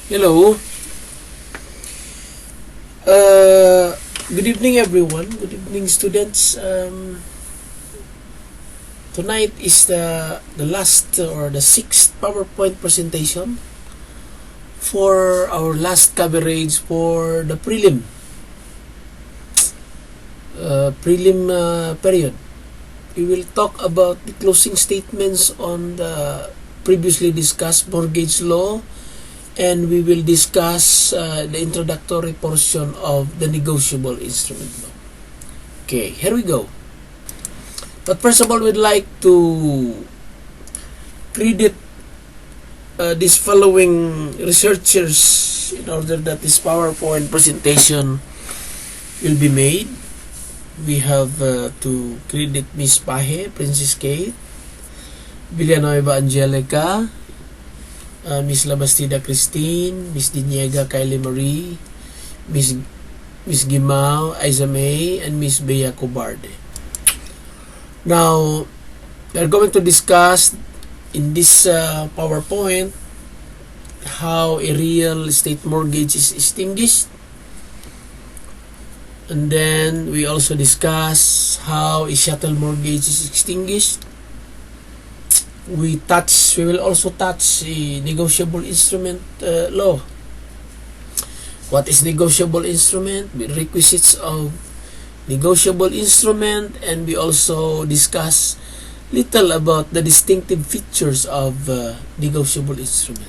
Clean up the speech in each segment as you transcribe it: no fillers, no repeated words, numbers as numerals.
Hello. Good evening, everyone. Good evening, students. Tonight is the last or the sixth PowerPoint presentation for our last coverage for the prelim period. We will talk about the closing statements on the previously discussed mortgage law, and we will discuss the introductory portion of the negotiable instrument law. Okay, here we go. But first of all, we'd like to credit these following researchers in order that this PowerPoint presentation will be made. We have to credit Miss Pahe, Princess Kate, Villanueva Angelica, Miss Labastida Christine, Miss Diniega Kylie Marie, Miss Gimao Isa May, and Miss Bea Cobarde. Now, we are going to discuss in this PowerPoint how a real estate mortgage is extinguished, and then we also discuss how a chattel mortgage is extinguished. We will also touch the negotiable instrument law. What is negotiable instrument? The requisites of negotiable instrument, and we also discuss little about the distinctive features of negotiable instrument.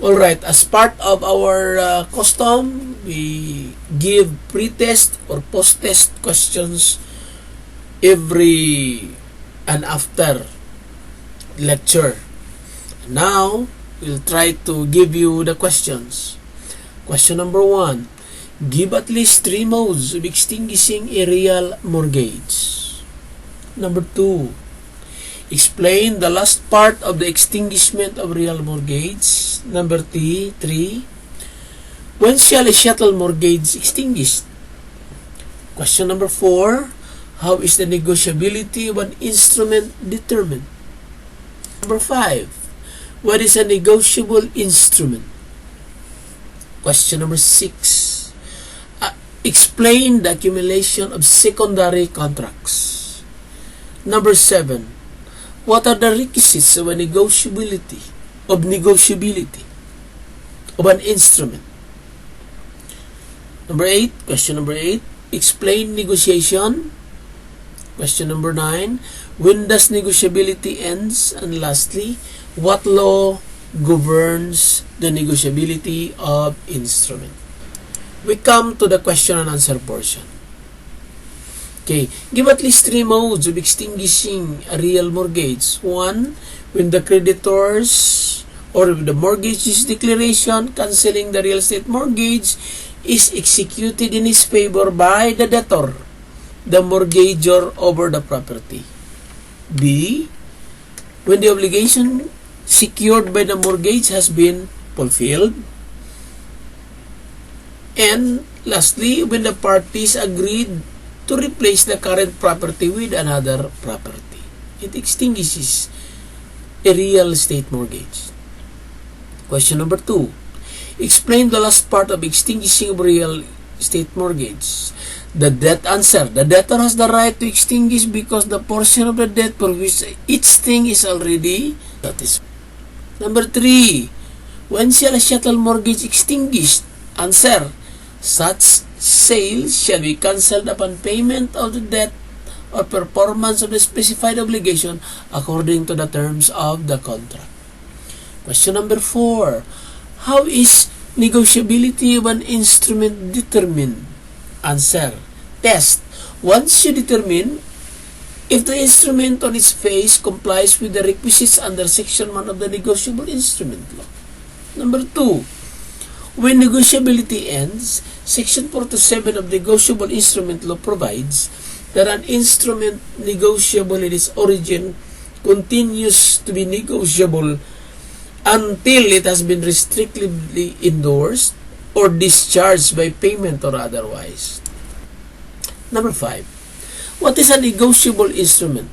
Alright, as part of our custom, we give pre-test or post-test questions every and after lecture. Now, we'll try to give you the questions. Question number 1. Give at least 3 modes of extinguishing a real mortgage. Number 2. Explain the last part of the extinguishment of real mortgage. Number 3. When shall a chattel mortgage extinguished? Question number 4. How is the negotiability of an instrument determined? Number 5. What is a negotiable instrument? Question number 6. Explain the accumulation of secondary contracts. Number 7. What are the requisites of negotiability of an instrument? Question number 8. Explain negotiation. Question number 9. When does negotiability ends? And lastly, what law governs the negotiability of instrument? We come to the question and answer portion. Okay, give at least 3 modes of extinguishing a real mortgage. 1. When the creditors or the mortgage's declaration canceling the real estate mortgage is executed in his favor by the debtor, the mortgagor over the property. B. When the obligation secured by the mortgage has been fulfilled. And lastly, when the parties agreed to replace the current property with another property. It extinguishes a real estate mortgage. Question number 2. Explain the last part of extinguishing a real estate mortgage. The debtor has the right to extinguish because the portion of the debt for which each thing is already satisfied. Number 3. When shall a chattel mortgage extinguished? Answer. Such sale shall be cancelled upon payment of the debt or performance of the specified obligation according to the terms of the contract. Question number 4. How is negotiability of an instrument determined? Answer. Test. Once you determine if the instrument on its face complies with the requisites under Section 1 of the Negotiable Instrument Law. Number 2. When negotiability ends, Section 47 of the Negotiable Instrument Law provides that an instrument negotiable in its origin continues to be negotiable until it has been restrictively endorsed or discharged by payment or otherwise. Number 5. What is a negotiable instrument?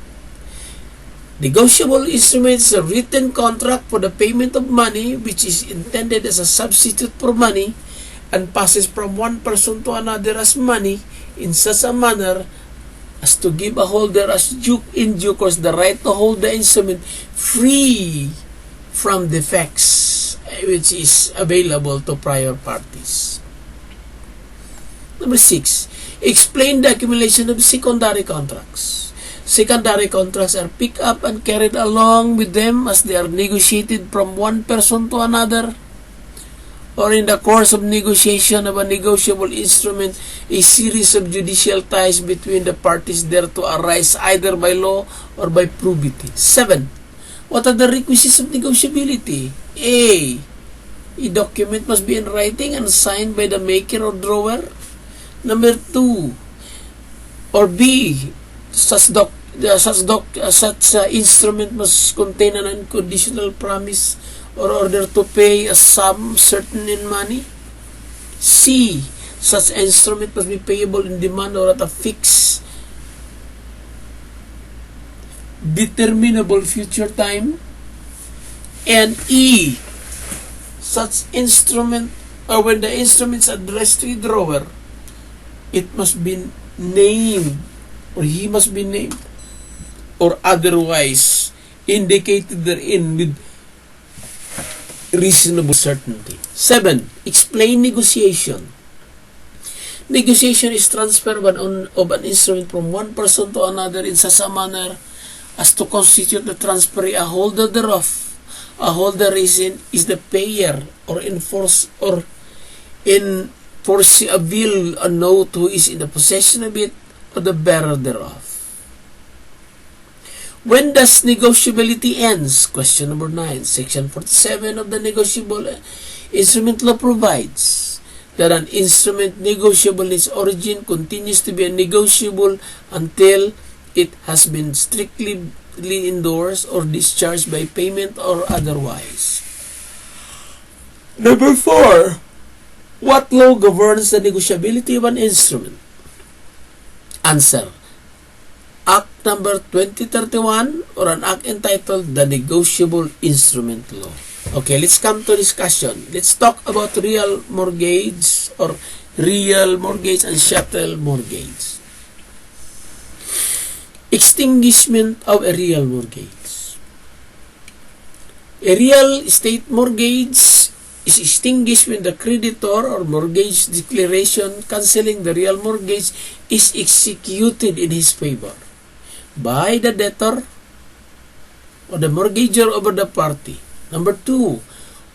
Negotiable instrument is a written contract for the payment of money which is intended as a substitute for money and passes from one person to another as money in such a manner as to give a holder in due course the right to hold the instrument free from defects which is available to prior parties. Number 6. Explain the accumulation of secondary contracts. Secondary contracts are picked up and carried along with them as they are negotiated from one person to another, or in the course of negotiation of a negotiable instrument, a series of judicial ties between the parties thereto arise either by law or by probity. 7. What are the requisites of negotiability? A. A document must be in writing and signed by the maker or drawer. Number 2. Or B. Such instrument must contain an unconditional promise or order to pay a sum certain in money. C. Such instrument must be payable in demand or at a fixed determinable future time. And E. Such instrument, or when the instrument is addressed to a drawer, it must be named, or he must be named, or otherwise indicated therein with reasonable certainty. 7. Explain negotiation. Negotiation is transfer of an instrument from one person to another in such a manner as to constitute the transferee a holder thereof. A holder is the payer or enforce a bill, a note, who is in the possession of it or the bearer thereof. When does negotiability ends? Question number 9. Section 47 of the Negotiable Instrument Law provides that an instrument negotiable in its origin continues to be negotiable until it has been strictly endorsed or discharged by payment or otherwise. Number 4. What law governs the negotiability of an instrument? Answer. Act number 2031 or an act entitled the Negotiable Instrument Law. Okay, let's come to discussion. Let's talk about real mortgage or real mortgage and chattel mortgage. Extinguishment of a real mortgage. A real estate mortgage is extinguished when the creditor or mortgage declaration cancelling the real mortgage is executed in his favor by the debtor or the mortgagor over the party. Number 2,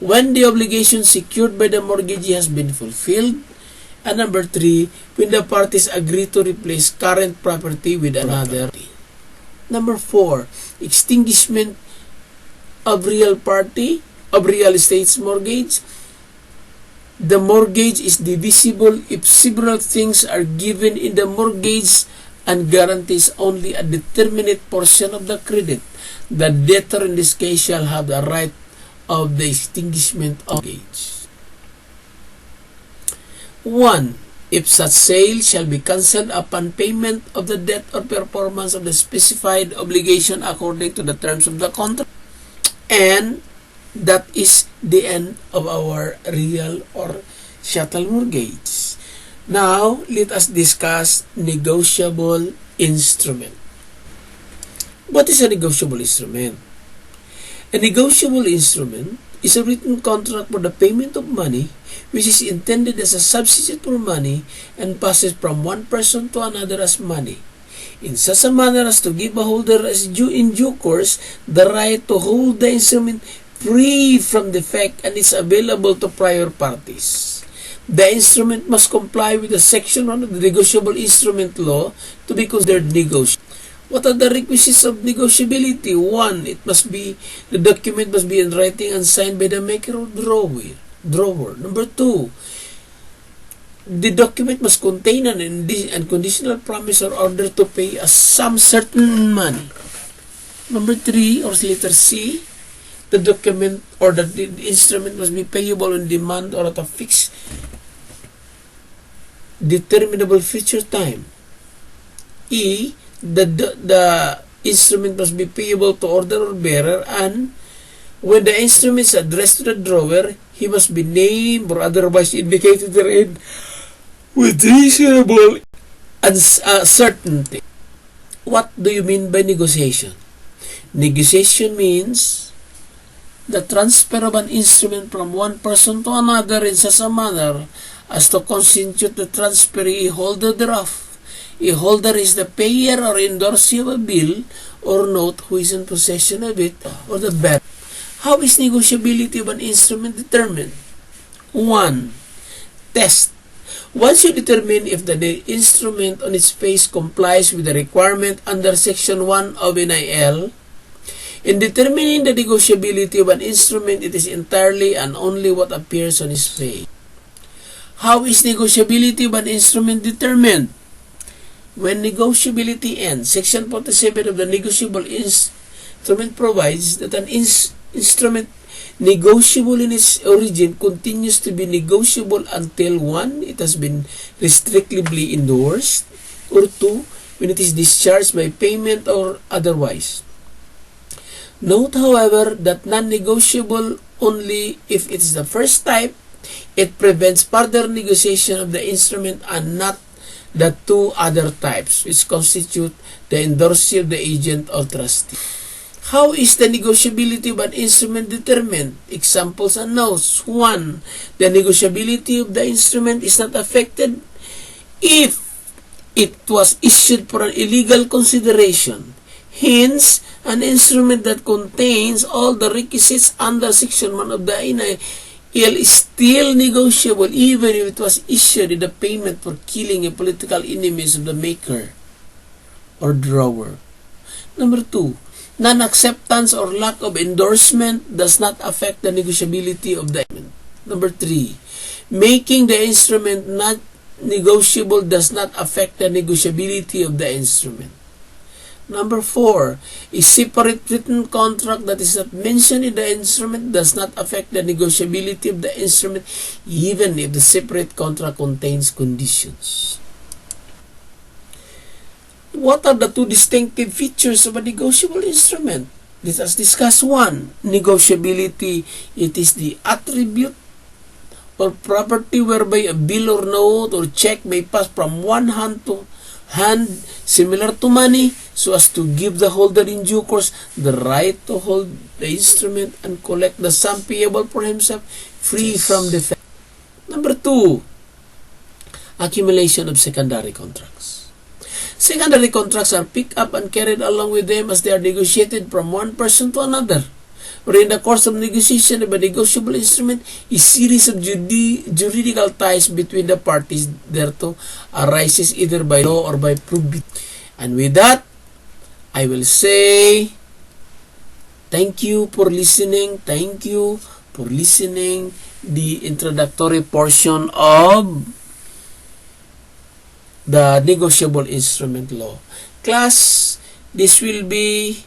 when the obligation secured by the mortgagee has been fulfilled. And number 3, when the parties agree to replace current property with another. Number 4, extinguishment of real estate's mortgage. The mortgage is divisible if several things are given in the mortgage and guarantees only a determinate portion of the credit. The debtor in this case shall have the right of the extinguishment of mortgage. 1. If such sale shall be cancelled upon payment of the debt or performance of the specified obligation according to the terms of the contract. And that is the end of our real or chattel mortgage. Now, let us discuss negotiable instrument. What is a negotiable instrument? A negotiable instrument is a written contract for the payment of money which is intended as a substitute for money and passes from one person to another as money, in such a manner as to give a holder in due course the right to hold the instrument free from defect and is available to prior parties. The instrument must comply with the Section 1 of the Negotiable Instrument Law to be considered negotiable. What are the requisites of negotiability? 1. The document must be in writing and signed by the maker or drawer. Number 2. The document must contain an unconditional promise or order to pay a sum certain money. Number 3, or letter C. The document or the instrument must be payable on demand or at a fixed determinable future time. E. The instrument must be payable to order or bearer, and when the instrument is addressed to the drawer, he must be named or otherwise indicated therein with reasonable certainty. What do you mean by negotiation? Negotiation means the transfer of an instrument from one person to another in such a manner as to constitute the transferee holder thereof. A holder is the payer or endorser of a bill or note who is in possession of it, or the bearer. How is negotiability of an instrument determined? 1. Test. Once you determine if the instrument on its face complies with the requirement under Section 1 of NIL, in determining the negotiability of an instrument, it is entirely and only what appears on its face. How is negotiability of an instrument determined? When negotiability ends, Section 47 of the Negotiable Instrument provides that an instrument negotiable in its origin continues to be negotiable until 1. It has been restrictively endorsed, or 2. When it is discharged by payment or otherwise. Note, however, that non-negotiable only if it is the first type. It prevents further negotiation of the instrument and not the 2 other types, which constitute the endorsee of the agent or trustee. How is the negotiability of an instrument determined? Examples and notes. 1. The negotiability of the instrument is not affected if it was issued for an illegal consideration. Hence, an instrument that contains all the requisites under Section 1 of the NIL is still negotiable even if it was issued in the payment for killing a political enemies of the maker or drawer. Number 2. Non-acceptance or lack of endorsement does not affect the negotiability of the instrument. Number 3. Making the instrument not negotiable does not affect the negotiability of the instrument. Number 4. A separate written contract that is not mentioned in the instrument does not affect the negotiability of the instrument even if the separate contract contains conditions. What are the 2 distinctive features of a negotiable instrument? Let us discuss 1. Negotiability. It is the attribute or property whereby a bill or note or check may pass from one hand to hand, similar to money, so as to give the holder in due course the right to hold the instrument and collect the sum payable for himself free from defect. Number 2. Accumulation of secondary contracts. Secondary contracts are picked up and carried along with them as they are negotiated from one person to another, or in the course of negotiation of a negotiable instrument, a series of juridical ties between the parties thereto arises either by law or by probity. And with that, I will say thank you for listening. Thank you for listening the introductory portion of the negotiable instrument law. Class, this will be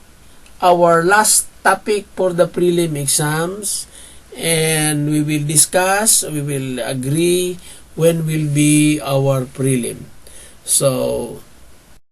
our last topic for the prelim exams, and we will agree when will be our prelim. So